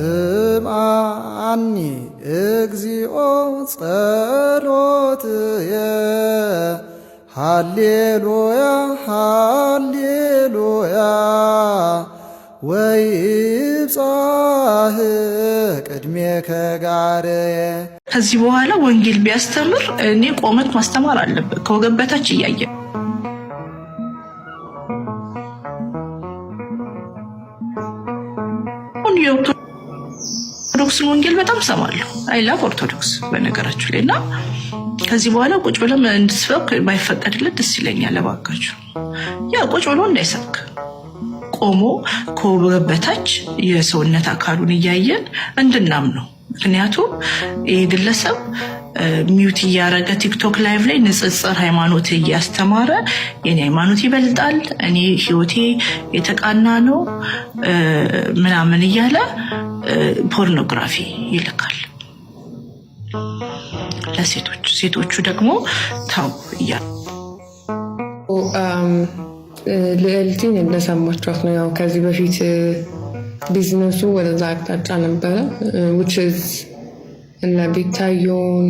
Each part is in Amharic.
እምአኒ እግዚኦ ጸሎትየ ሃሌሉያ ሃሌሉያ ወይብጻሕ ቅድሜከ ጋርየ። ከዚህ በኋላ ወንጌል ቢያስተምር እኔ ቆመት ማስተማር አለበት ከወገብ በታች እያየ ኦርቶዶክስ ወንጌል በጣም ሰማለሁ። አይ ላቭ ኦርቶዶክስ በነገራችሁ ላይና ከዚህ በኋላ ቁጭ ብለም እንድትሰብክ ባይፈቀድለት ደስ ይለኛል። ለባካችሁ ያ ቁጭ ብሎ እንዳይሰብክ ቆሞ ከወገብ በታች የሰውነት አካሉን እያየን እንድናምነው። ምክንያቱም ይሄ ግለሰብ ሚውት እያረገ ቲክቶክ ላይቭ ላይ ንጽጽር ሃይማኖት እያስተማረ የኔ ሃይማኖት ይበልጣል፣ እኔ ህይወቴ የተቃና ነው ምናምን እያለ ፖርኖግራፊ ይልካል ለሴቶች። ሴቶቹ ደግሞ ታው እያሉ ልዕልቲን እንደሰማችኋት ነው። ያው ከዚህ በፊት ቢዝነሱ ወደዛ አቅጣጫ ነበረ which is እና ቤታዮን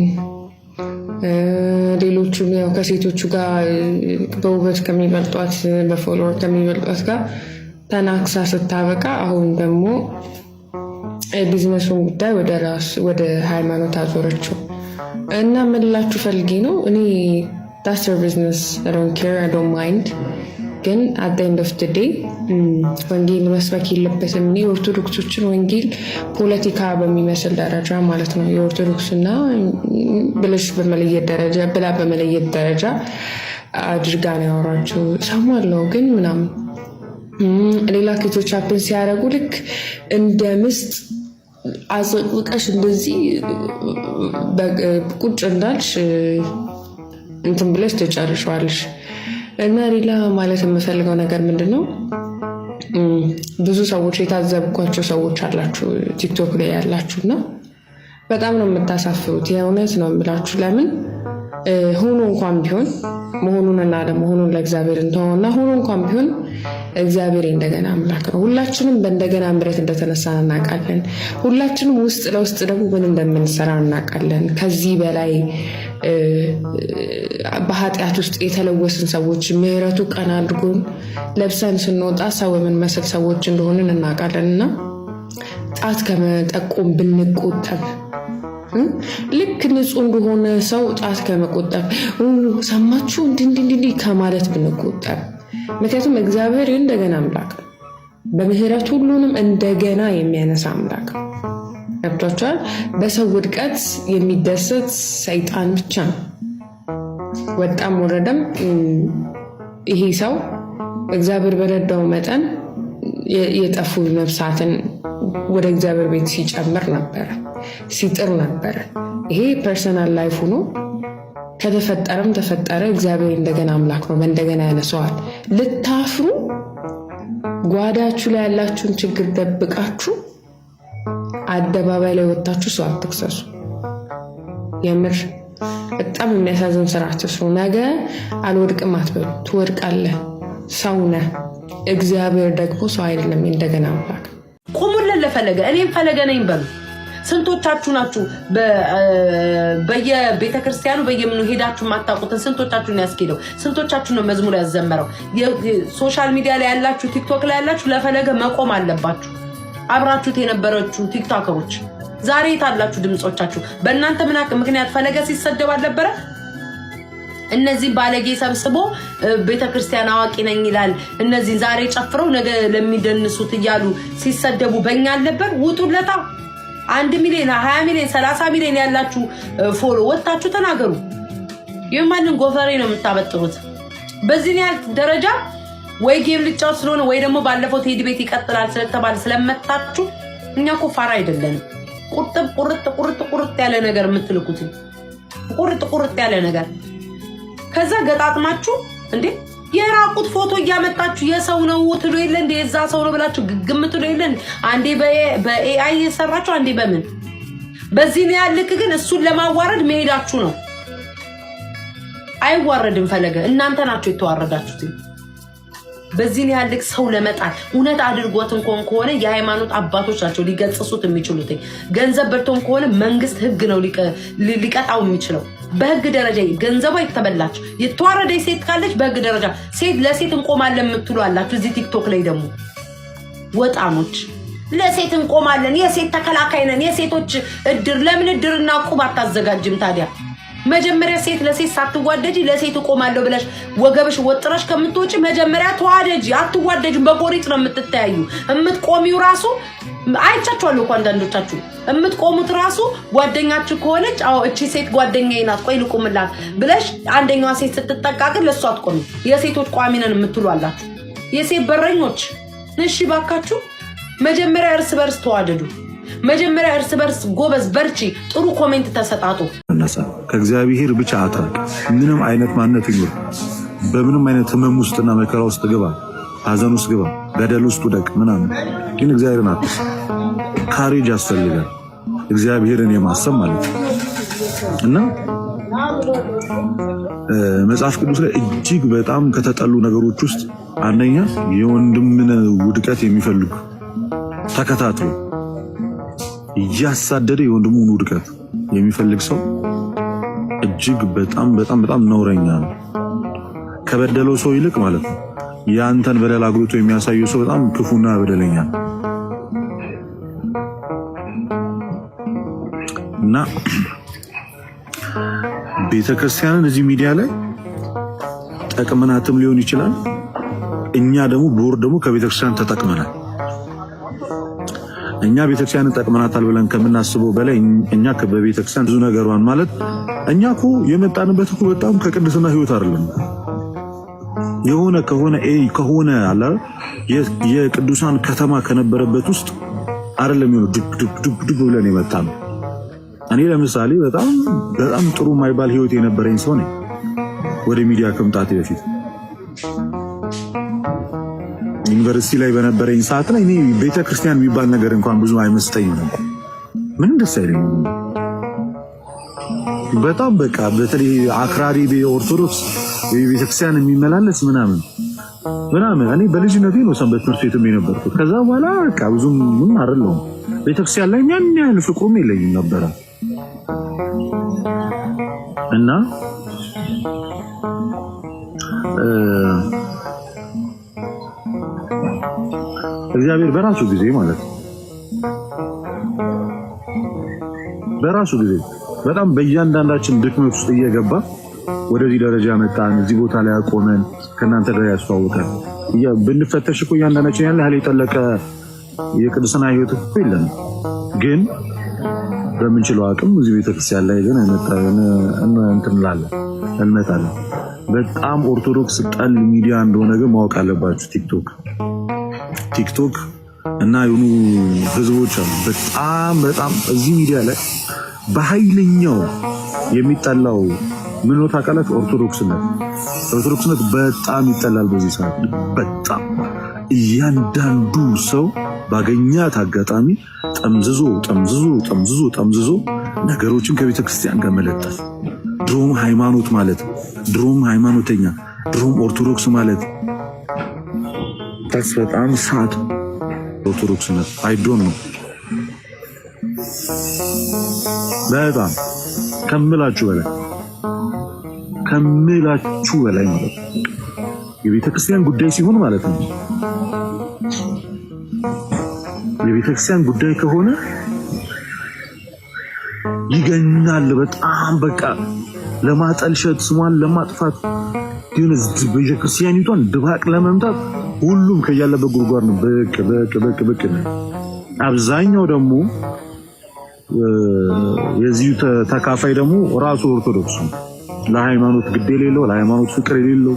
ሌሎቹ ያው ከሴቶቹ ጋር በውበት ከሚበልጧት በፎሎወር ከሚበልጧት ጋር ተናክሳ ስታበቃ አሁን ደግሞ ቢዝነሱን ጉዳይ ወደ ሃይማኖት አዞረችው እና ምላችሁ ፈልጌ ነው እኔ that's your business, I don't care, I don't mind ግን at the end of the day ወንጌል መስበክ የለበትም። የኦርቶዶክሶችን ወንጌል ፖለቲካ በሚመስል ደረጃ ማለት ነው የኦርቶዶክስና ብለሽ በመለየት ደረጃ አድርጋ ነው ያወራችው። ሰማለሁ ግን ምናምን ሌላ ኬቶች አፕን ሲያደርጉ ልክ እንደ ምስጥ አጽቅቀሽ እንደዚህ ቁጭ እንዳልሽ እንትን ብለሽ ተጨርሻለሽ። እና ሌላ ማለት የምፈልገው ነገር ምንድነው ብዙ ሰዎች የታዘብኳቸው ሰዎች አላችሁ ቲክቶክ ላይ ያላችሁና በጣም ነው የምታሳፍሩት። የእውነት ነው የምላችሁ። ለምን ሆኖ እንኳን ቢሆን መሆኑንና ለመሆኑን ለእግዚአብሔር እንተውና ሆኖ እንኳን ቢሆን እግዚአብሔር እንደገና አምላክ ነው። ሁላችንም በእንደገና ምሕረት እንደተነሳን እናውቃለን። ሁላችንም ውስጥ ለውስጥ ደግሞ ምን እንደምንሰራ እናውቃለን። ከዚህ በላይ በኃጢአት ውስጥ የተለወስን ሰዎች ምሕረቱ ቀን አድርጎን ለብሰን ስንወጣ ሰው የምንመስል ሰዎች እንደሆንን እናውቃለንና ጣት ከመጠቆም ብንቆጠብ ልክ ንጹህ እንደሆነ ሰው ጣት ከመቆጠብ ሰማችሁ እንዲህ ከማለት ብንቆጠብ። ምክንያቱም እግዚአብሔር እንደገና አምላክ ነው። በምህረት ሁሉንም እንደገና የሚያነሳ አምላክ ነው። ገብቷችኋል? በሰው ውድቀት የሚደሰት ሰይጣን ብቻ ነው። ወጣም ወረደም ይሄ ሰው እግዚአብሔር በረዳው መጠን የጠፉ ነፍሳትን ወደ እግዚአብሔር ቤት ሲጨምር ነበር፣ ሲጥር ነበር። ይሄ ፐርሰናል ላይፉ ነው። ከተፈጠረም ተፈጠረ። እግዚአብሔር እንደገና አምላክ ነው፣ እንደገና ያነሳዋል። ልታፍሩ ጓዳችሁ ላይ ያላችሁን ችግር ደብቃችሁ አደባባይ ላይ ወጣችሁ ሰው አትክሰሱ። የምር በጣም የሚያሳዝን ስራ አትስሩ። ነገ አልወድቅም አትበሉ፣ ትወድቃለህ። ሰው ነህ። እግዚአብሔር ደግሞ ሰው አይደለም፣ እንደገና አምላክ። ቁሙልን ለፈለገ እኔም ፈለገ ነኝ በሉ። ስንቶቻችሁ ናችሁ በየቤተክርስቲያኑ በየምኑ ሄዳችሁ ማታውቁትን? ስንቶቻችሁን ያስኬደው? ስንቶቻችሁ ነው መዝሙር ያዘመረው? ሶሻል ሚዲያ ላይ ያላችሁ ቲክቶክ ላይ ያላችሁ ለፈለገ መቆም አለባችሁ። አብራችሁት የነበረችሁ ቲክቶከሮች ዛሬ የታላችሁ ድምጾቻችሁ? በእናንተ ምክንያት ፈለገ ሲሰደብ አልነበረ? እነዚህ ባለጌ ሰብስቦ ቤተክርስቲያን አዋቂ ነኝ ይላል። እነዚህ ዛሬ ጨፍረው ነገ ለሚደንሱት እያሉ ሲሰደቡ በእኛ አልነበር? ውጡለታ። 1 ሚሊዮን 20 ሚሊዮን 30 ሚሊዮን ያላችሁ ፎሎ ወጣችሁ ተናገሩ። የማንን ጎፈሬ ነው የምታበጥሩት? በዚህ ያህል ደረጃ ወይ ጌም ልጫው ስለሆነ ወይ ደግሞ ባለፈው ቴዲ ቤት ይቀጥላል ስለተባለ ስለመታችሁ እኛ እኮ ፋራ አይደለንም። ቁርጥ ያለ ነገር የምትልኩት ቁርጥ ያለ ነገር ከዛ ገጣጥማችሁ እንዴ የራቁት ፎቶ እያመጣችሁ የሰው ነው ትሉ የለ እንዴ? የዛ ሰው ነው ብላችሁ ግግም ትሉ የለ? አንዴ በኤአይ የሰራችሁ አንዴ በምን በዚህ ነው ያልክ ግን እሱን ለማዋረድ መሄዳችሁ ነው። አይዋረድም ፈለገ እናንተ ናችሁ የተዋረዳችሁት። በዚህ ነው ያልክ ሰው ለመጣል እውነት አድርጎት እንኳን ከሆነ የሃይማኖት አባቶች ናቸው ሊገጽሱት የሚችሉት። ገንዘብ በልቶም ከሆነ መንግስት ህግ ነው ሊቀጣው የሚችለው። በህግ ደረጃ ገንዘቧ የተበላች የተዋረደች ሴት ካለች በህግ ደረጃ ሴት ለሴት እንቆማለን የምትሉ አላችሁ። እዚህ ቲክቶክ ላይ ደግሞ ወጣሞች ለሴት እንቆማለን የሴት ተከላካይ ነን የሴቶች እድር ለምን እድርና ቁብ አታዘጋጅም ታዲያ? መጀመሪያ ሴት ለሴት ሳትዋደጂ ለሴት እቆማለሁ ብለሽ ወገብሽ ወጥረሽ ከምትወጪ መጀመሪያ ተዋደጂ። አትዋደጂም በቆሪጥ ነው የምትተያዩ። እምትቆሚው ራሱ አይቻችኋለሁ እኮ አንዳንዶቻችሁ እምትቆሙት ራሱ ጓደኛችሁ ከሆነች አዎ እቺ ሴት ጓደኛዬ ናት ቆይ ልቁምላት ብለሽ አንደኛዋ ሴት ስትጠቃቅን ለሷ አትቆሚ። የሴቶች ቋሚ ነን የምትሉ አላችሁ የሴት በረኞች። እሺ ባካችሁ መጀመሪያ እርስ በርስ ተዋደዱ። መጀመሪያ እርስ በርስ ጎበዝ በርቺ ጥሩ ኮሜንት ተሰጣጡ። ከእግዚአብሔር ብቻ አትራቅ። ምንም አይነት ማንነት ይኖር በምንም አይነት ህመም ውስጥና መከራ ውስጥ ግባ፣ ሀዘን ውስጥ ግባ፣ ገደል ውስጥ ውደቅ ምናምን ግን እግዚአብሔርን አትስ ካሬጅ ያስፈልጋል። እግዚአብሔርን የማሰብ ማለት ነው። እና መጽሐፍ ቅዱስ ላይ እጅግ በጣም ከተጠሉ ነገሮች ውስጥ አንደኛ የወንድምን ውድቀት የሚፈልጉ ተከታትሎ እያሳደደ የወንድሙን ውድቀት የሚፈልግ ሰው እጅግ በጣም በጣም በጣም ነውረኛ ነው። ከበደለው ሰው ይልቅ ማለት ነው ያንተን በደል አጉልቶ የሚያሳየው ሰው በጣም ክፉና በደለኛ ነው። እና ቤተክርስቲያንን እዚህ ሚዲያ ላይ ጠቅመናትም ሊሆን ይችላል። እኛ ደግሞ በወር ደግሞ ከቤተክርስቲያን ተጠቅመናል። እኛ ቤተክርስቲያንን ጠቅመናታል ብለን ከምናስበው በላይ እኛ በቤተክርስቲያን ብዙ ነገሯን ማለት እኛ እኮ የመጣንበት እኮ በጣም ከቅድስና ህይወት አይደለም ከሆነ አለ የቅዱሳን ከተማ ከነበረበት ውስጥ አይደለም የሆነ ዱብ ብለን የመጣነው። እኔ ለምሳሌ በጣም ጥሩ የማይባል ህይወት የነበረኝ ሰው ነኝ ወደ ሚዲያ ከመምጣቴ በፊት። ዩኒቨርሲቲ ላይ በነበረኝ ሰዓት ላይ እኔ ቤተክርስቲያን የሚባል ነገር እንኳን ብዙ አይመስጠኝም። ምን ደስ አይለኝም በጣም በቃ በተለይ አክራሪ በኦርቶዶክስ ቤተክርስቲያን የሚመላለስ ምናምን እኔ በልጅነቴ ነው ሰንበት ትምህርት ቤትም የነበርኩት። ከዛ በኋላ በቃ ብዙም ምን አይደለም ቤተክርስቲያን ላይ ያን ያህል ፍቅሩም የለኝም ነበረ እና እግዚአብሔር በራሱ ጊዜ ማለት ነው በራሱ ጊዜ በጣም በእያንዳንዳችን ድክመት ውስጥ እየገባ ወደዚህ ደረጃ መጣን። እዚህ ቦታ ላይ አቆመን ከእናንተ ጋር ያስተዋውቃል። ብንፈተሽ እኮ እያንዳንዳችን ያለ ያህል የጠለቀ የቅድስና ህይወት እኮ የለንም። ግን በምንችለው አቅም እዚህ ቤተክርስቲያን ላይ ግን እንመጣለን። በጣም ኦርቶዶክስ ጠል ሚዲያ እንደሆነ ግን ማወቅ አለባችሁ። ቲክቶክ እና የሆኑ ህዝቦች አሉ በጣም እዚህ ሚዲያ ላይ በኃይለኛው የሚጠላው ምን ነው ታውቃላችሁ? ኦርቶዶክስነት በጣም ይጠላል በዚህ ሰዓት። በጣም እያንዳንዱ ሰው ባገኛት አጋጣሚ ጠምዝዞ ነገሮችን ከቤተ ክርስቲያን ጋር መለጠፍ። ድሮም ሃይማኖት ማለት ድሮም ሃይማኖተኛ ድሮም ኦርቶዶክስ ማለት ታስ በጣም ሰዓት ኦርቶዶክስነት አይዶን ነው በጣም ከምላችሁ በላይ ማለት ነው። የቤተ ክርስቲያን ጉዳይ ሲሆን ማለት ነው የቤተ ክርስቲያን ጉዳይ ከሆነ ይገኛል። በጣም በቃ ለማጠልሸት ስሟን ለማጥፋት ግን ቤተ ክርስቲያኒቷን ድባቅ ለመምታት ሁሉም ከያለበት ጉድጓድ ነው በቅ ነው። አብዛኛው ደግሞ የዚህ ተካፋይ ደግሞ ራሱ ኦርቶዶክስ ነው። ለሃይማኖት ግድ የሌለው ለሃይማኖት ፍቅር የሌለው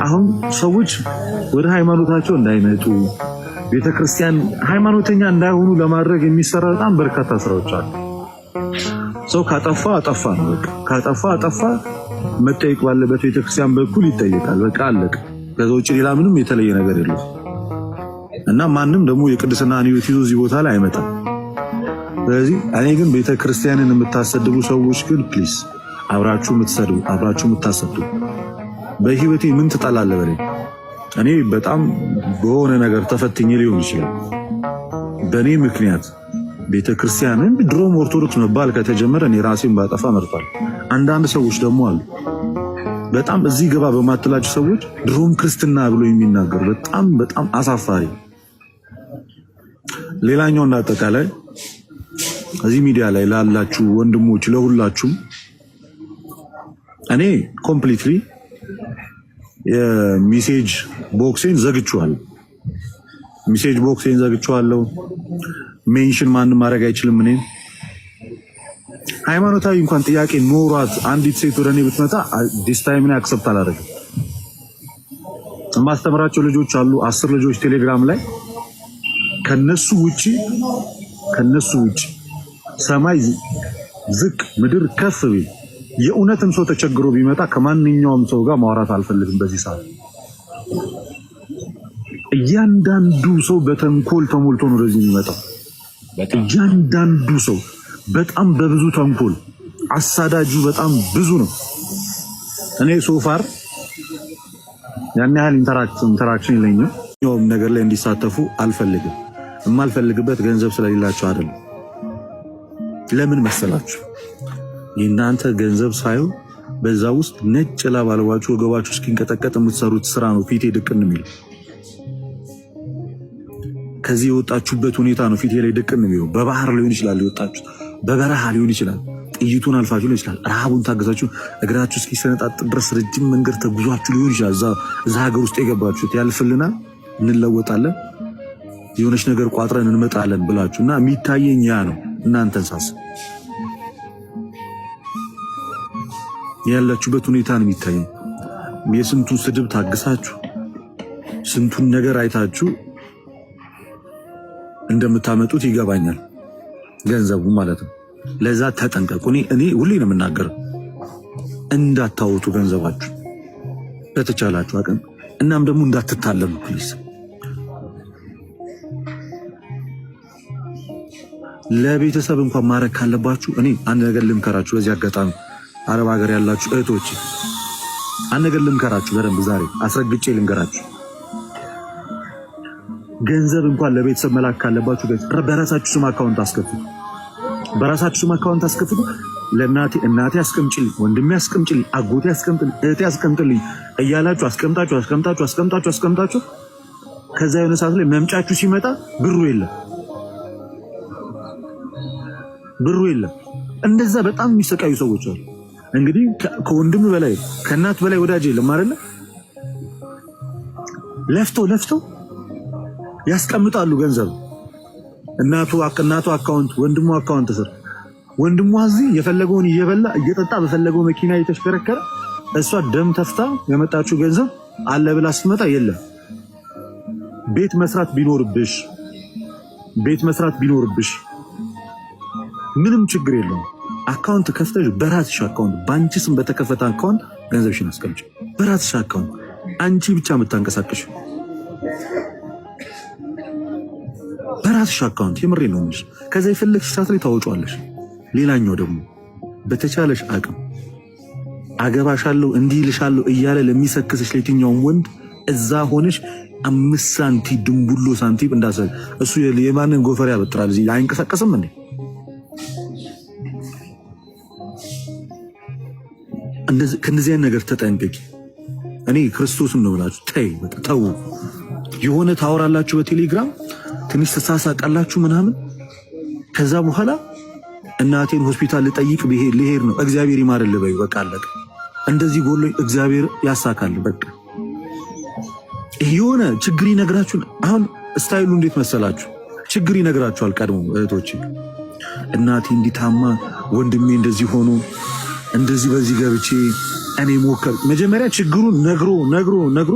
አሁን ሰዎች ወደ ሃይማኖታቸው እንዳይመጡ ቤተክርስቲያን ሃይማኖተኛ እንዳይሆኑ ለማድረግ የሚሰራ በጣም በርካታ ስራዎች አሉ። ሰው ካጠፋ ነው በቃ ካጠፋ መጠየቅ ባለበት ቤተክርስቲያን በኩል ይጠየቃል። በቃ አለቀ። ከዛ ውጭ ሌላ ምንም የተለየ ነገር የለም እና ማንም ደግሞ የቅድስና ህይወት ይዞ እዚህ ቦታ ላይ አይመጣም። ስለዚህ እኔ ግን ቤተክርስቲያንን የምታሰድቡ ሰዎች ግን ፕሊዝ አብራችሁ የምትሰድቡ አብራችሁ የምታሰድቡ በህይወቴ ምን ትጠላለህ በለኝ። እኔ በጣም በሆነ ነገር ተፈትኜ ሊሆን ይችላል። በእኔ ምክንያት ቤተክርስቲያንን ድሮም ኦርቶዶክስ መባል ከተጀመረ እኔ ራሴን ባጠፋ መርጣል። አንዳንድ ሰዎች ደግሞ አሉ በጣም እዚህ ገባ በማትላቸው ሰዎች ድሮም ክርስትና ብሎ የሚናገሩ በጣም አሳፋሪ። ሌላኛው እና አጠቃላይ እዚህ ሚዲያ ላይ ላላችሁ ወንድሞች ለሁላችሁም እኔ ኮምፕሊትሊ የሜሴጅ ቦክሴን ዘግቼዋለሁ። ሜሴጅ ቦክሴን ዘግቼዋለሁ። ሜንሽን ማንም ማድረግ አይችልም። እኔ ሃይማኖታዊ እንኳን ጥያቄ ኖሯት አንዲት ሴት ወደ እኔ ብትመጣ ዲስ ታይም እኔ አክሰፕት አላደርግም። የማስተምራቸው ልጆች አሉ 10 ልጆች ቴሌግራም ላይ ከነሱ ውጪ ሰማይ ዝቅ ምድር ከፍ ቢል የእውነትም ሰው ተቸግሮ ቢመጣ ከማንኛውም ሰው ጋር ማውራት አልፈልግም። በዚህ ሰዓት እያንዳንዱ ሰው በተንኮል ተሞልቶ ነው ወደዚህ የሚመጣው። እያንዳንዱ ሰው በጣም በብዙ ተንኮል አሳዳጁ በጣም ብዙ ነው። እኔ ሶፋር ያን ያህል ኢንተራክሽን የለኝም። ነገር ላይ እንዲሳተፉ አልፈልግም። የማልፈልግበት ገንዘብ ስለሌላቸው አይደለም። ለምን መሰላችሁ? የእናንተ ገንዘብ ሳይሆን በዛ ውስጥ ነጭ ላብ አልባችሁ ወገባችሁ እስኪንቀጠቀጥ የምትሰሩት ስራ ነው ፊቴ ድቅን የሚለው። ከዚህ የወጣችሁበት ሁኔታ ነው ፊቴ ላይ ድቅን የሚለው። በባህር ሊሆን ይችላል የወጣችሁት፣ በበረሃ ሊሆን ይችላል፣ ጥይቱን አልፋችሁ ሊሆን ይችላል፣ ረሃቡን ታገዛችሁ እግራችሁ እስኪሰነጣጥ ድረስ ረጅም መንገድ ተጉዟችሁ ሊሆን ይችላል። እዛ ሀገር ውስጥ የገባችሁት ያልፍልናል፣ እንለወጣለን፣ የሆነች ነገር ቋጥረን እንመጣለን ብላችሁ እና የሚታየኝ ያ ነው። እናንተን ሳስብ ያላችሁበት ሁኔታ ነው የሚታየኝ። የስንቱን ስድብ ታግሳችሁ ስንቱን ነገር አይታችሁ እንደምታመጡት ይገባኛል። ገንዘቡ ማለት ነው። ለዛ ተጠንቀቁ። እኔ ሁሌ ነው የምናገረው፣ እንዳታወጡ ገንዘባችሁ በተቻላችሁ አቅም። እናም ደግሞ እንዳትታለሉ ፕሊዝ። ለቤተሰብ እንኳን ማድረግ ካለባችሁ እኔ አንድ ነገር ልምከራችሁ። በዚህ አጋጣሚ አረብ ሀገር ያላችሁ እህቶች አንድ ነገር ልምከራችሁ፣ በደንብ ዛሬ አስረግጬ ልንገራችሁ። ገንዘብ እንኳን ለቤተሰብ መላክ ካለባችሁ በራሳችሁ ስም አካውንት አስከፍቱ። በራሳችሁ ስም አካውንት አስከፍቱ። እናቴ አስቀምጪልኝ፣ ወንድሜ አስቀምጪልኝ፣ አጎቴ አስቀምጥልኝ፣ እህቴ አስቀምጥልኝ እያላችሁ አስቀምጣችሁ ከዛ የሆነ ሰዓት ላይ መምጫችሁ ሲመጣ ብሩ የለም። እንደዛ በጣም የሚሰቃዩ ሰዎች አሉ። እንግዲህ ከወንድም በላይ ከእናት በላይ ወዳጅ የለም አይደለ? ለፍተው ያስቀምጣሉ ገንዘብ እናቱ አካውንት፣ ወንድሙ አካውንት ስር። ወንድሙ እዚህ የፈለገውን እየበላ እየጠጣ በፈለገው መኪና እየተሽከረከረ እሷ ደም ተፍታ የመጣችው ገንዘብ አለ ብላ ስትመጣ የለም። ቤት መስራት ቢኖርብሽ ምንም ችግር የለውም። አካውንት ከፍተሽ በራስሽ አካውንት ባንቺ ስም በተከፈተ አካውንት ገንዘብሽን አስቀምጪ። በራስሽ አካውንት አንቺ ብቻ የምታንቀሳቀሽ በራስሽ አካውንት። የምሬ ነው የምልሽ። ከዛ የፈለግሽ ሰዓት ላይ ታወጪዋለሽ። ሌላኛው ደግሞ በተቻለሽ አቅም አገባሻለሁ እንዲህ ልሻለሁ እያለ ለሚሰክስሽ ለየትኛውም ወንድ እዛ ሆነሽ 5 ሳንቲም ድንቡሎ ሳንቲም እንዳሰ እሱ የማንን ጎፈር ያበጥራል? እዚህ አይንቀሳቀስም እንዴ? ከእንደዚህ አይነት ነገር ተጠንቀቂ። እኔ ክርስቶስን ነው ብላችሁ ተው። የሆነ ታወራላችሁ በቴሌግራም ትንሽ ተሳሳቃላችሁ ምናምን። ከዛ በኋላ እናቴን ሆስፒታል ልጠይቅ ልሄድ ነው፣ እግዚአብሔር ይማርል በይ። በቃ አለቀ። እንደዚህ ጎሎኝ እግዚአብሔር ያሳካል። በቃ የሆነ ችግር ይነግራችሁ። አሁን ስታይሉ እንዴት መሰላችሁ? ችግር ይነግራችኋል ቀድሞ እህቶች። እናቴ እንዲታማ ወንድሜ እንደዚህ ሆኖ እንደዚህ በዚህ ገብቼ እኔ ሞከር። መጀመሪያ ችግሩን ነግሮ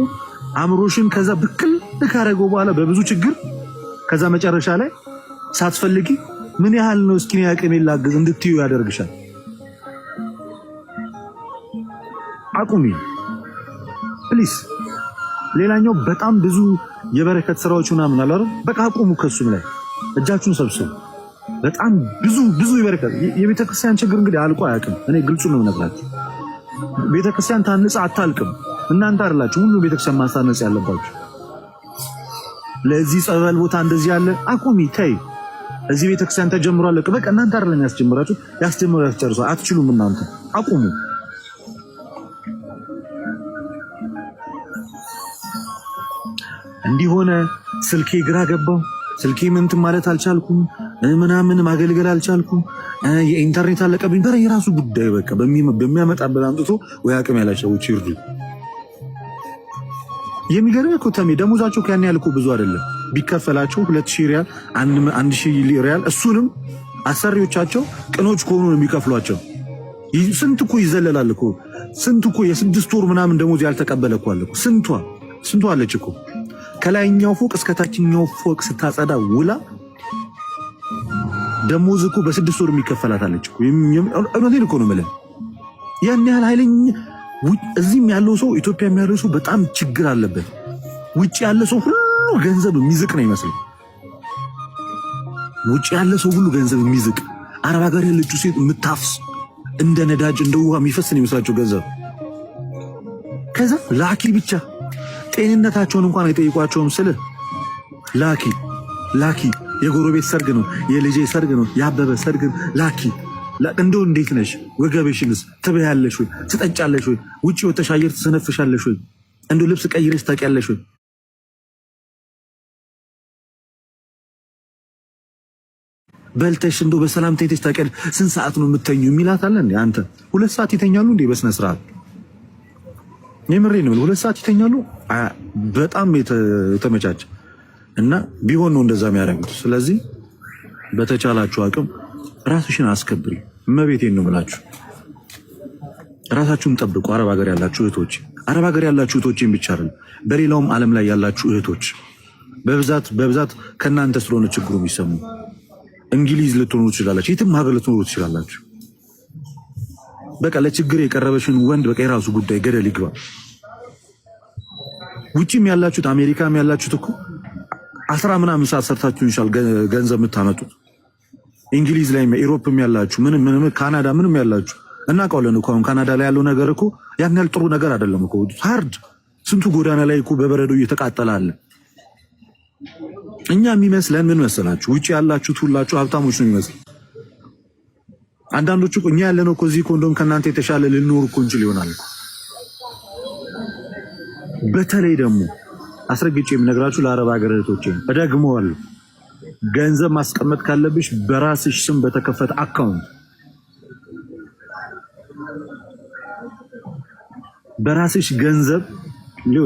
አእምሮሽን ከዛ ብክል ካረገው በኋላ በብዙ ችግር ከዛ መጨረሻ ላይ ሳትፈልጊ ምን ያህል ነው እስኪ ያቀም ላግዝ እንድትዩ ያደርግሻል። አቁሚ ፕሊስ። ሌላኛው በጣም ብዙ የበረከት ስራዎች ምናምን አላሩ። በቃ አቁሙ። ከሱም ላይ እጃችሁን ሰብስቡ። በጣም ብዙ ይበረከት። የቤተክርስቲያን ችግር እንግዲህ አልቆ አያውቅም። እኔ ግልጹ ነው የምነግራችሁ። ቤተክርስቲያን ታንጻ አታልቅም። እናንተ አይደላችሁ ሁሉ ቤተክርስቲያን ማሳነጽ ያለባችሁ። ለዚህ ጸበል ቦታ እንደዚህ ያለ አቁሚ ተይ። እዚህ ቤተክርስቲያን ተጀምሯል። በቃ እናንተ አይደለም ያስጀምራችሁ፣ ያስጀምራችሁ ጨርሶ አትችሉም። እናንተ አቁሙ። እንዲሆነ ስልኬ ግራ ገባው፣ ስልኬ ምንትን ማለት አልቻልኩም፣ ምናምን ማገልገል አልቻልኩም፣ የኢንተርኔት አለቀብኝ። በረ የራሱ ጉዳይ በቃ በሚያመጣበት አምጥቶ ወይ አቅም ያላቸው ሰዎች ይርዱ። የሚገርም እኮ ተሜ ደሞዛቸው ከያን ያህል እኮ ብዙ አይደለም። ቢከፈላቸው 2000 ሪያል 1000 ሪያል እሱንም አሰሪዎቻቸው ቅኖች ከሆኑ ነው የሚከፍሏቸው። ስንት እኮ ይዘለላል እኮ ስንት እኮ የ6 ወር ምናምን ደሞዝ ያልተቀበለ እኮ አለ እኮ ስንቷ አለች እኮ ከላይኛው ፎቅ እስከ ታችኛው ፎቅ ስታጸዳ ውላ ደሞዝ እኮ በ6 ወር የሚከፈላት አለች እኮ። እውነቴን እኮ ነው የምልህ። ያን ያህል ኃይለኛ እዚህም ያለው ሰው ኢትዮጵያም ያለው ሰው በጣም ችግር አለበት። ውጭ ያለ ሰው ሁሉ ገንዘብ የሚዝቅ ነው ይመስል። ውጭ ያለ ሰው ሁሉ ገንዘብ የሚዝቅ፣ አረብ ሀገር ያለችው ሴት የምታፍስ እንደ ነዳጅ እንደ ውሃ የሚፈስ ነው የሚመስላቸው ገንዘብ። ከዛ ላኪ ብቻ ጤንነታቸውን እንኳን አይጠይቋቸውም። ስለ ላኪ የጎረቤት ሰርግ ነው፣ የልጄ ሰርግ ነው፣ ያበበ ሰርግ ነው፣ ላኪ እንደው እንዴት ነሽ? ወገበሽንስ ትበያለሽ ወይ? ትጠጫለሽ ወይ? ውጪ ወተሽ አየር ትሰነፍሻለሽ ወይ? እንደው ልብስ ቀይረሽ ታውቂያለሽ ወይ? በልተሽ እንደው በሰላም ተይተሽ ታውቂያለሽ? ስንት ሰዓት ነው የምተኙ የሚላት አለ እንዴ? አንተ 2 ሰዓት ይተኛሉ እንዴ? በስነ ስርዓት የምሬን ነው። 2 ሰዓት ይተኛሉ። በጣም የተመቻቸ እና ቢሆን ነው እንደዛ የሚያደርጉት። ስለዚህ በተቻላችሁ አቅም ራስሽን አስከብሪ። እመቤቴን ነው ብላችሁ ራሳችሁን ጠብቁ። አረብ ሀገር ያላችሁ እህቶች፣ አረብ ሀገር ያላችሁ እህቶችን ብቻ አይደለም በሌላውም ዓለም ላይ ያላችሁ እህቶች በብዛት ከእናንተ ስለሆነ ችግሩ የሚሰሙ እንግሊዝ ልትኖሩ ትችላላችሁ፣ የትም ሀገር ልትኖሩ ትችላላችሁ። በቃ ለችግር የቀረበሽን ወንድ በቃ የራሱ ጉዳይ ገደል ይግባ። ውጪም ያላችሁት አሜሪካም ያላችሁት እኮ 10 ምናምን ሰዓት ሰርታችሁ ይሻል ገንዘብ የምታመጡት። እንግሊዝ ላይ ኢሮፕም ያላችሁ ምንም ካናዳ ምንም ያላችሁ እናውቃለን እኮ። አሁን ካናዳ ላይ ያለው ነገር እኮ ያን ያህል ጥሩ ነገር አይደለም እኮ። ሃርድ ስንቱ ጎዳና ላይ እኮ በበረዶ እየተቃጠለ አለ። እኛ የሚመስለን ምን መሰላችሁ? ውጪ ያላችሁት ሁላችሁ ሀብታሞች ነው የሚመስል። አንዳንዶቹ እኛ ያለነው እኮ እዚህ ኮንዶም ከእናንተ የተሻለ ልንኖር እኮ እንችል ይሆናል። በተለይ ደግሞ አስረግጬ የምነግራችሁ ለአረብ ሀገር እህቶቼ እደግመዋለሁ፣ ገንዘብ ማስቀመጥ ካለብሽ በራስሽ ስም በተከፈተ አካውንት፣ በራስሽ ገንዘብ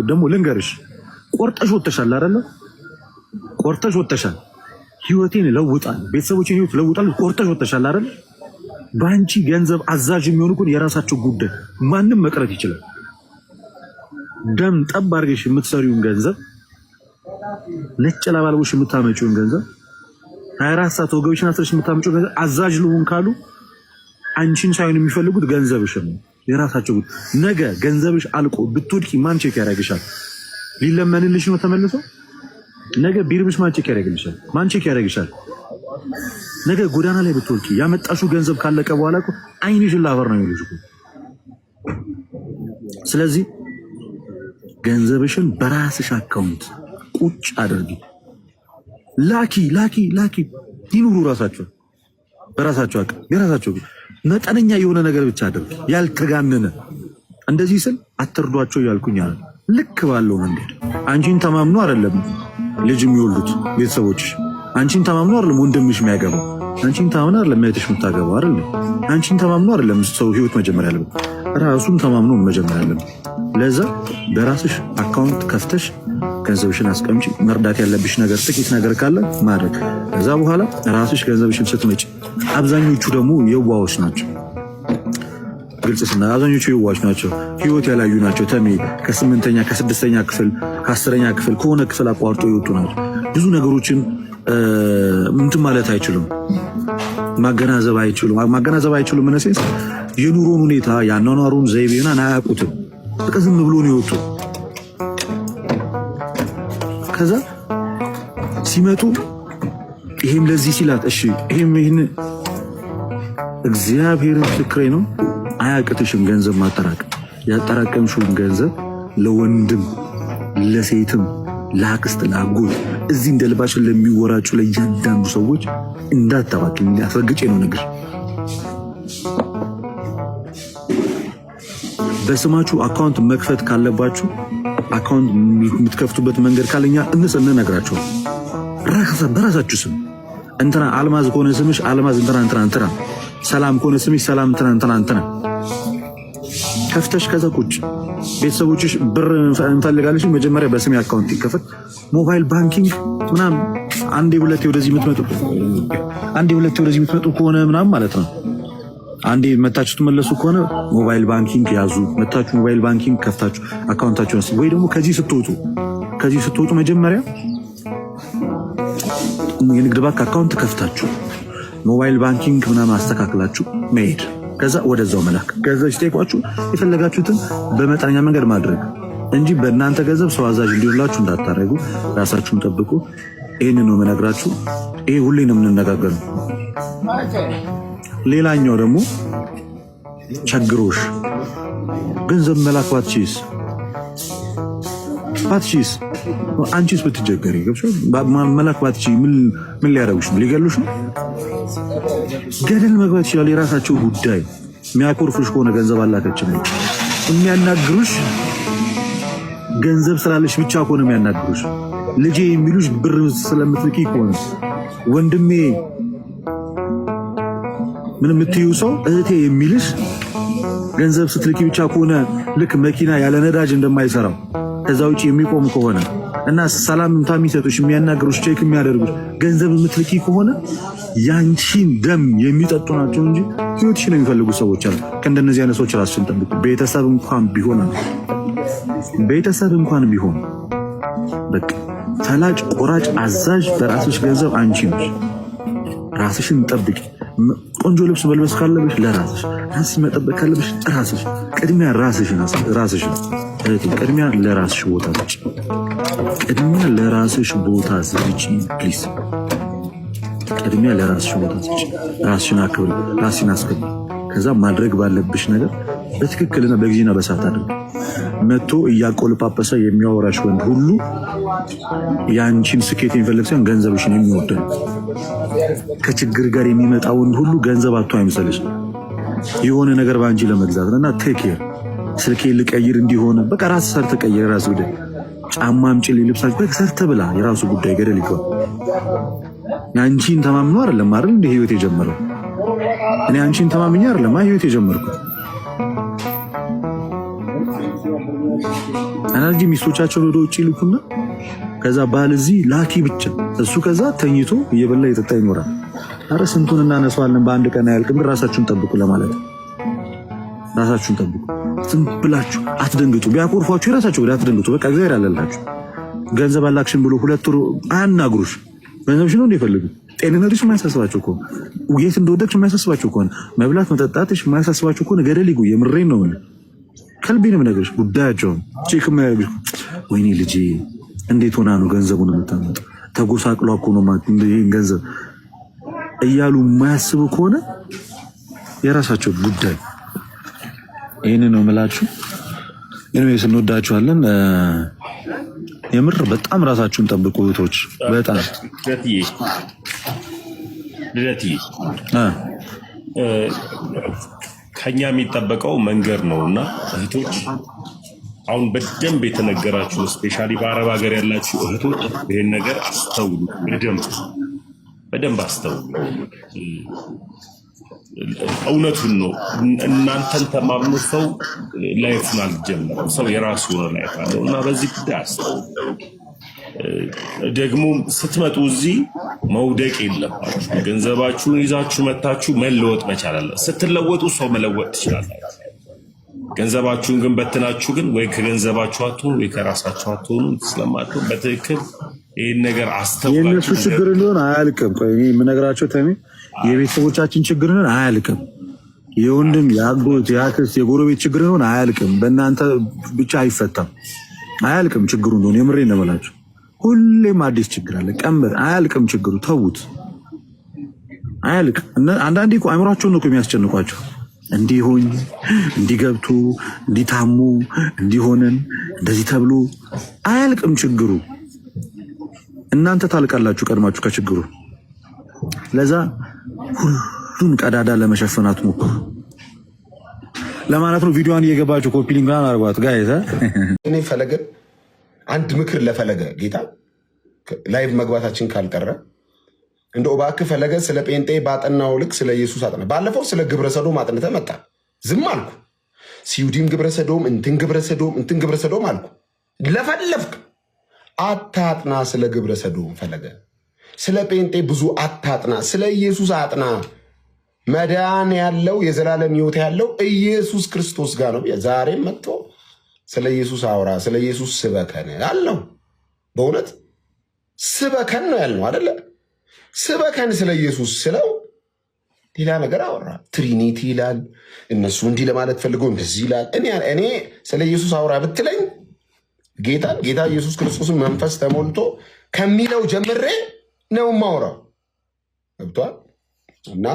ደግሞ ልንገርሽ፣ ቆርጠሽ ወጥተሻል አይደለ? ቆርጠሽ ወጥተሻል። ህይወቴን ለውጣል፣ ቤተሰቦቼን ህይወት ለውጣል። ቆርጠሽ ወጥተሻል አይደለ? በአንቺ ገንዘብ አዛዥ የሚሆኑ እኮ የራሳቸው ጉዳይ፣ ማንም መቅረት ይችላል። ደም ጠብ አድርገሽ የምትሰሪውን ገንዘብ፣ ነጭ ላባልቦሽ የምታመጪውን ገንዘብ፣ 24 ሰዓት ወገብሽን አስረሽ የምታመጪውን ገንዘብ አዛዥ ልሁን ካሉ አንቺን ሳይሆን የሚፈልጉት ገንዘብሽን ነው። የራሳቸው ጉዳይ። ነገ ገንዘብሽ አልቆ ብትወድቂ ማን ቼክ ያደርግሻል? ሊለመንልሽ ነው ተመልሶ? ነገ ቢርብሽ ማን ቼክ ያደርግልሻል? ማን ቼክ ያደርግሻል? ነገ ጎዳና ላይ ብትወድቂ ያመጣሽው ገንዘብ ካለቀ በኋላ እኮ አይንሽን ላፈር ነው የሚሉሽ እኮ። ስለዚህ ገንዘብሽን በራስሽ አካውንት ቁጭ አድርጊ። ላኪ ይኑሩ ራሳቸው በራሳቸው አቅም የራሳቸው መጠነኛ የሆነ ነገር ብቻ አድርጊ፣ ያልተጋነነ። እንደዚህ ስል አትርዷቸው እያልኩኝ አለ። ልክ ባለው መንገድ አንቺን ተማምኖ አይደለም ልጅ የሚወልዱት ቤተሰቦችሽ። አንቺን ተማምኖ አይደለም ወንድምሽ የሚያገባው። አንቺን ተማምኖ አይደለም እህትሽ የምታገባው አይደለም። አንቺን ተማምኖ አይደለም ሰው ህይወት መጀመሪያ ያለበት፣ ራሱን ተማምኖ መጀመሪያ ያለበት። ለዛ በራስሽ አካውንት ከፍተሽ ገንዘብሽን አስቀምጪ። መርዳት ያለብሽ ነገር ጥቂት ነገር ካለ ማድረግ። ከዛ በኋላ ራስሽ ገንዘብሽን ስትመጪ። አብዛኞቹ ደግሞ የዋዎች ናቸው። ግልጽ ስና አብዛኞቹ የዋዎች ናቸው። ህይወት ያላዩ ናቸው። ተሜ ከ8ኛ ከ6ኛ ክፍል ከ10ኛ ክፍል ከሆነ ክፍል አቋርጦ የወጡ ናቸው። ብዙ ነገሮችን እንትን ማለት አይችሉም፣ ማገናዘብ አይችሉም። እነሴስ የኑሮን ሁኔታ የአኗኗሩን ዘይቤና አያውቁትም። በቃ ዝም ብሎ ነው የወጡ። ከዛ ሲመጡ ይሄም ለዚህ ሲላት እሺ ይሄን እግዚአብሔር ምስክሬ ነው። አያቅትሽም ገንዘብ ማጠራቀም። ያጠራቀምሽውን ገንዘብ ለወንድም ለሴትም ለአክስት ለአጎት እዚህ እንደልባችን ለሚወራጩ ለእያንዳንዱ ሰዎች እንዳታባክኝ አስረግጬ ነው ነገር በስማችሁ አካውንት መክፈት ካለባችሁ አካውንት የምትከፍቱበት መንገድ ካለኛ እንነግራችሁ። በራሳችሁ ስም እንትና አልማዝ ከሆነ ስምሽ አልማዝ እንትና፣ ሰላም ከሆነ ስምሽ ሰላም እንትና ከፍተሽ ከዛ ቁጭ ቤተሰቦችሽ ብር እንፈልጋለሽ መጀመሪያ በስሜ አካውንት ይከፈት። ሞባይል ባንኪንግ ምናምን አንዴ ሁለቴ ወደዚህ የምትመጡ ከሆነ ምናምን ማለት ነው። አንዴ መታችሁ ትመለሱ ከሆነ ሞባይል ባንኪንግ ያዙ። መታችሁ ሞባይል ባንኪንግ ከፍታችሁ አካውንታችሁን ወይ ደግሞ ከዚህ ስትወጡ መጀመሪያ የንግድ ባንክ አካውንት ከፍታችሁ ሞባይል ባንኪንግ ምናምን አስተካክላችሁ መሄድ፣ ከዛ ወደዛው መላክ። ከዛ ሲጠይቋችሁ የፈለጋችሁትን በመጠነኛ መንገድ ማድረግ እንጂ በእናንተ ገንዘብ ሰው አዛዥ እንዲሆንላችሁ እንዳታረጉ። ራሳችሁን ጠብቁ። ይህን ነው የምነግራችሁ። ይሄ ሁሌ ነው የምንነጋገረው። ሌላኛው ደግሞ ቸግሮሽ ገንዘብ መላክ ባትችይስ አንቺስ ብትቸገሪ መላክ ባትችይ ምን ሊያደርጉሽ ነው? ሊገሉሽ ነው? ገደል መግባት ይችላል። የራሳቸው ጉዳይ። የሚያኮርፉሽ ከሆነ ገንዘብ አላከችም የሚያናግሩሽ ገንዘብ ስላለሽ ብቻ ከሆነ የሚያናግሩሽ፣ ልጄ የሚሉሽ ብር ስለምትልኪ ከሆነ፣ ወንድሜ ምን የምትዩ ሰው እህቴ የሚልሽ ገንዘብ ስትልኪ ብቻ ከሆነ ልክ መኪና ያለ ነዳጅ እንደማይሰራው ከዛ ውጪ የሚቆም ከሆነ እና ሰላምታ የሚሰጡሽ የሚያናግሩሽ ቼክ የሚያደርጉሽ ገንዘብ የምትልኪ ከሆነ ያንቺን ደም የሚጠጡ ናቸው እንጂ ህይወትሽን የሚፈልጉ ሰዎች አሉ። ከእንደነዚህ አይነት ሰዎች ራስሽን ጠብቁ። ቤተሰብ እንኳን ቢሆን በቃ ፈላጭ ቆራጭ አዛዥ በራስሽ ገንዘብ አንቺ ነሽ። ራስሽን ጠብቂ። ቆንጆ ልብስ መልበስ ካለብሽ ለራስሽ፣ ራስሽ መጠበቅ ካለብሽ ራስሽ። ቅድሚያ ራስሽን ቅድሚያ ለራስሽ ቦታ ስጪ። ቅድሚያ ለራስሽ ቦታ ስጪ ፕሊዝ። ቅድሚያ ለራስሽ ቦታ ስጪ። ራስሽን አክብሪ፣ ራስሽን አስከብሪ። ከዛ ማድረግ ባለብሽ ነገር በትክክልና በጊዜና በሰዓት አድርጊ። መጥቶ እያቆለጳጰሰ የሚያወራሽ ወንድ ሁሉ ያንቺን ስኬት የሚፈልግ ሳይሆን ገንዘብሽን የሚወድ ነው። ከችግር ጋር የሚመጣ ወንድ ሁሉ ገንዘብ አጥቶ አይመስልሽ፣ የሆነ ነገር በአንቺ ለመግዛት እና ቴክ ኬር። ስልኬ ልቀይር እንዲሆነ በቃ ራስ ሰርተ ቀይር። ራስ ወደ ጫማም ጭል ልብሳች በቃ ሰርተ ብላ የራሱ ጉዳይ ገደል ይገባ። አንቺን ተማምኖ አይደለም አይደል እንደ ህይወት የጀመረው። እኔ አንቺን ተማምኜ አይደለም ህይወት የጀመርኩት። አናጂ ሚስቶቻቸው ወደ ውጭ ይልኩና ከዛ ባል እዚህ ላኪ ብቻ እሱ ከዛ ተኝቶ እየበላ እየጠጣ ይኖራል። አረ ስንቱን እናነሳዋለን በአንድ ቀን አያልቅም። ራሳችሁን ጠብቁ ለማለት ራሳችሁን ጠብቁ። ዝም ብላችሁ አትደንግጡ። ቢያኮርፏችሁ የራሳችሁ ወደ አትደንግጡ። በቃ እግዚአብሔር አለላችሁ። ገንዘብ አላክሽን ብሎ 2 ወር አያናግሩሽ። ገንዘብሽ ነው እንደፈልጉ። ጤንነትሽ የማያሳስባቸው ከሆነ የት እንደወደቅሽ የማያሳስባቸው ከሆነ መብላት መጠጣትሽ የማያሳስባቸው ከሆነ ገደል ይጉ። የምሬን ነው። ከልቤንም ነገርሽ ጉዳያቸውን ቼክ የማያደርጉ ወይኔ ልጄ እንዴት ሆና ነው ገንዘቡን የምታመጣው? ተጎሳቅሏ እኮ ነው ማለት ይሄን ገንዘብ እያሉ የማያስቡ ከሆነ የራሳቸው ጉዳይ። ይህንን ነው የምላችሁ። ኤኒዌይስ እንወዳችኋለን። የምር በጣም ራሳችሁን ጠብቁ እህቶች። በጣም ልደትዬ ከኛ የሚጠበቀው መንገድ ነው እና እህቶች አሁን በደንብ የተነገራችሁ ስፔሻሊ በአረብ ሀገር ያላችሁ እህቶች ይህን ነገር አስተውሉ። በደንብ አስተውሉ። እውነቱን ነው። እናንተን ተማምኖ ሰው ላይፉን አልጀመረም። ሰው የራሱ የሆነ ላይፍ አለው እና በዚህ ጉዳይ አስተውሉ። ደግሞ ስትመጡ እዚህ መውደቅ የለባችሁ። ገንዘባችሁን ይዛችሁ መታችሁ መለወጥ መቻል አለ። ስትለወጡ ሰው መለወጥ ትችላላችሁ። ገንዘባችሁን ግን በትናችሁ ግን ወይ ከገንዘባችሁ አትሆኑ ወይ ከራሳችሁ አትሆኑ ስለማትሆኑ በትክክል ይህን ነገር አስተውላችሁ። የእነሱ ችግር እንደሆነ አያልቅም። እኔ የምነግራቸው ተሜ የቤተሰቦቻችን ችግር እንደሆነ አያልቅም። የወንድም የአጎት የአክስት የጎረቤት ችግር እንደሆነ አያልቅም። በእናንተ ብቻ አይፈታም። አያልቅም ችግሩ እንደሆነ የምሬን ነው የምላችሁ። ሁሌም አዲስ ችግር አለ። ቀንበር አያልቅም ችግሩ። ተዉት። አያልቅ። አንዳንዴ እኮ አእምሯቸውን ነው የሚያስጨንቋቸው። እንዲሆን እንዲገብቱ እንዲታሙ እንዲሆነን እንደዚህ ተብሎ አያልቅም ችግሩ። እናንተ ታልቃላችሁ ቀድማችሁ ከችግሩ። ለዛ ሁሉን ቀዳዳ ለመሸፈን አትሞክሩ ለማለት ነው። ቪዲዮዋን እየገባችሁ ኮፒ ሊንክ አርጓት ጋይስ። እኔ ፈለገ አንድ ምክር ለፈለገ ጌታ ላይቭ መግባታችን ካልቀረ እንደው እባክህ ፈለገ ስለ ጴንጤ ባጠናው ልክ ስለ ኢየሱስ አጥና። ባለፈው ስለ ግብረ ሰዶም አጥንተህ መጣ፣ ዝም አልኩ። ሲዩዲም ግብረ ሰዶም እንትን ግብረ ሰዶም አልኩ። ለፈለፍክ አታጥና። ስለ ግብረ ሰዶም ፈለገ ስለ ጴንጤ ብዙ አታጥና፣ ስለ ኢየሱስ አጥና። መዳን ያለው የዘላለም ሕይወት ያለው ኢየሱስ ክርስቶስ ጋር ነው። ዛሬም መጥቶ ስለ ኢየሱስ አውራ፣ ስለ ኢየሱስ ስበከን አለው። በእውነት ስበከን ነው ያልነው አይደለ? ስበከን ስለ ኢየሱስ ስለው ሌላ ነገር አወራ። ትሪኒቲ ይላል፣ እነሱ እንዲህ ለማለት ፈልገው እንደዚህ ይላል። እኔ ስለ ኢየሱስ አውራ ብትለኝ ጌታ ኢየሱስ ክርስቶስን መንፈስ ተሞልቶ ከሚለው ጀምሬ ነው ማውራው። ገብቷል? እና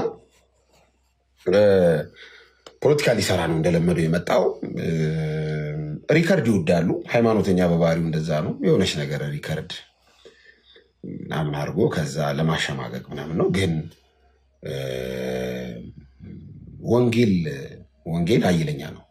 ፖለቲካ ሊሰራ ነው እንደለመደው የመጣው። ሪከርድ ይወዳሉ። ሃይማኖተኛ በባህሪው እንደዛ ነው። የሆነች ነገር ሪከርድ ምናምን አድርጎ ከዛ ለማሸማቀቅ ምናምን ነው። ግን ወንጌል ኃይለኛ ነው።